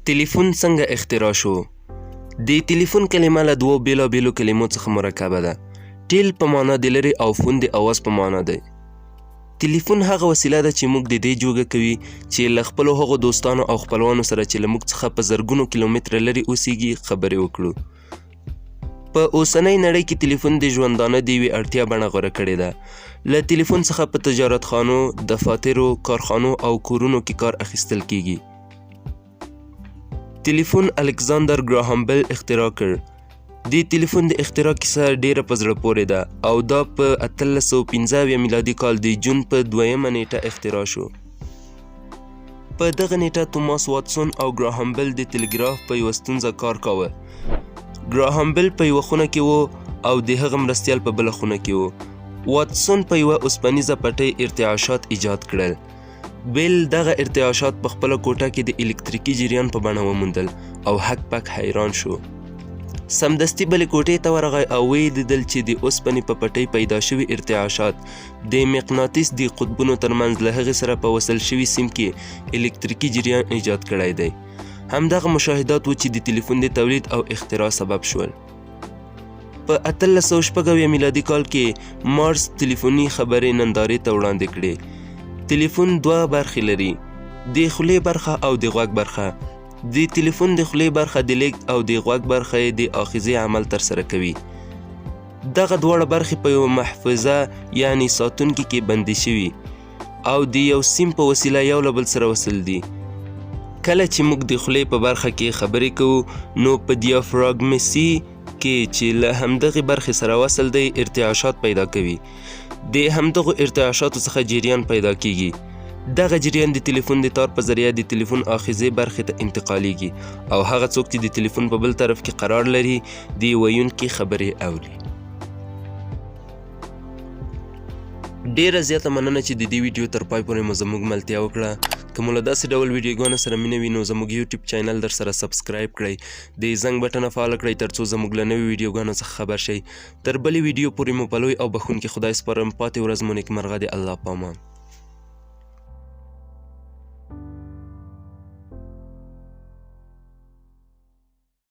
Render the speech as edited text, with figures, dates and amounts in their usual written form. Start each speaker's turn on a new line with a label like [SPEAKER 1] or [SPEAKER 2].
[SPEAKER 1] ټلیفون څنګه اختراع شو؟ د ټلیفون کلمه له دوو بېلابېلو کلمو څخه مرکبه ده. ټیل په معنا د لرې او فون د اواز په معنا دی. ټلیفون هغه وسیله ده چې موږ د دې جوګه کوي چې له خپلو هغو دوستانو او خپلوانو سره چې له موږ څخه په زرګونو کیلومتره لرې اوسیږي خبرې وکړو. په اوسنۍ نړۍ کې ټلیفون د ژوندانه د یوې اړتیا بڼه غوره کړې ده. له ټلیفون څخه په تجارتخانو، دفاترو، کارخانو او کورونو کې کار اخیستل کیږي. ټلیفون الکساندر ګراهام بیل اختراع کړ. د ټلیفون د اختراع کیسه ډیره په زړه پورې ده او دا په 1815 میلادي کال د جون په 2مه نیټه اختراع شو. په دغه نیټه توماس واټسون او ګراهام بیل د ټلګراف په یوه ستونزه کار کاوه. ګراهام بیل په یوه خونه کې و او د هغه مرستیال په بله خونه کې و. واټسون په یوه اوسپنیزه پټۍ ارتعاشات ایجاد کړل. بیل دغه ارتعاشات په خپله کوټه کې د الکتریکي جریان په بڼه وموندل او هک پک حیران شو. سمدستي بلې کوټې ته ورغی او ویې لیدل چې د اوسپنې په پټۍ پیدا شوي ارتعاشات د مقناطیس د قطبونو ترمنځ له هغې سره په وصل شوي سیم کې الکتریکي جریان ایجاد کړی دی. همدغه مشاهدات و چې د ټلیفون د تولید او اختراع سبب شول. په 1806 میلادي کال کې مارس ټلیفوني خبرې نندارې ته وړاندې کړې. ټلیفون دوه برخې لري، د خولې برخه او د غوږ برخه. د ټلیفون د خولې برخه د لیږد او د غوږ برخه یې د آخذې عمل ترسره کوي. دغه دواړه برخې په یوه محفظه یعنې ساتونکي کې بندي شوي او د یو سیم په وسیله یو له بل سره وصل دي. کله چې موږ د خولې په برخه کې خبرې کوو نو په دیافراګمسي کې چې له همدغې برخې سره وصل دی ارتعاشات پیدا کوي. د همدغو ارتعاشاتو څخه جریان پیدا کیږي. دغه جریان د ټلیفون د تار په ذریعه د ټلیفون آخذې برخې ته انتقالیږي او هغه څوک چې د ټلیفون په بل طرف کې قرار لري د ویونکي خبرې اوري. ډیره زیاته مننه چې د دې ویډیو تر پای پورې مو زموږ ملتیا وکړه. که مو له داسې ډول ویډیوګانو سره مینه وي نو زموږ یوټیوب چینل در سره سبسکرایب کړئ، د زنګ بټنه فعاله کړئ تر څو زموږ له نوې ویډیوګانو څخه خبر شئ. تر بلې ویډیو پورې مو په لوی او بخښونکي خدای سپارم. پاتې ورځ مو نیکمرغه د الله په امان.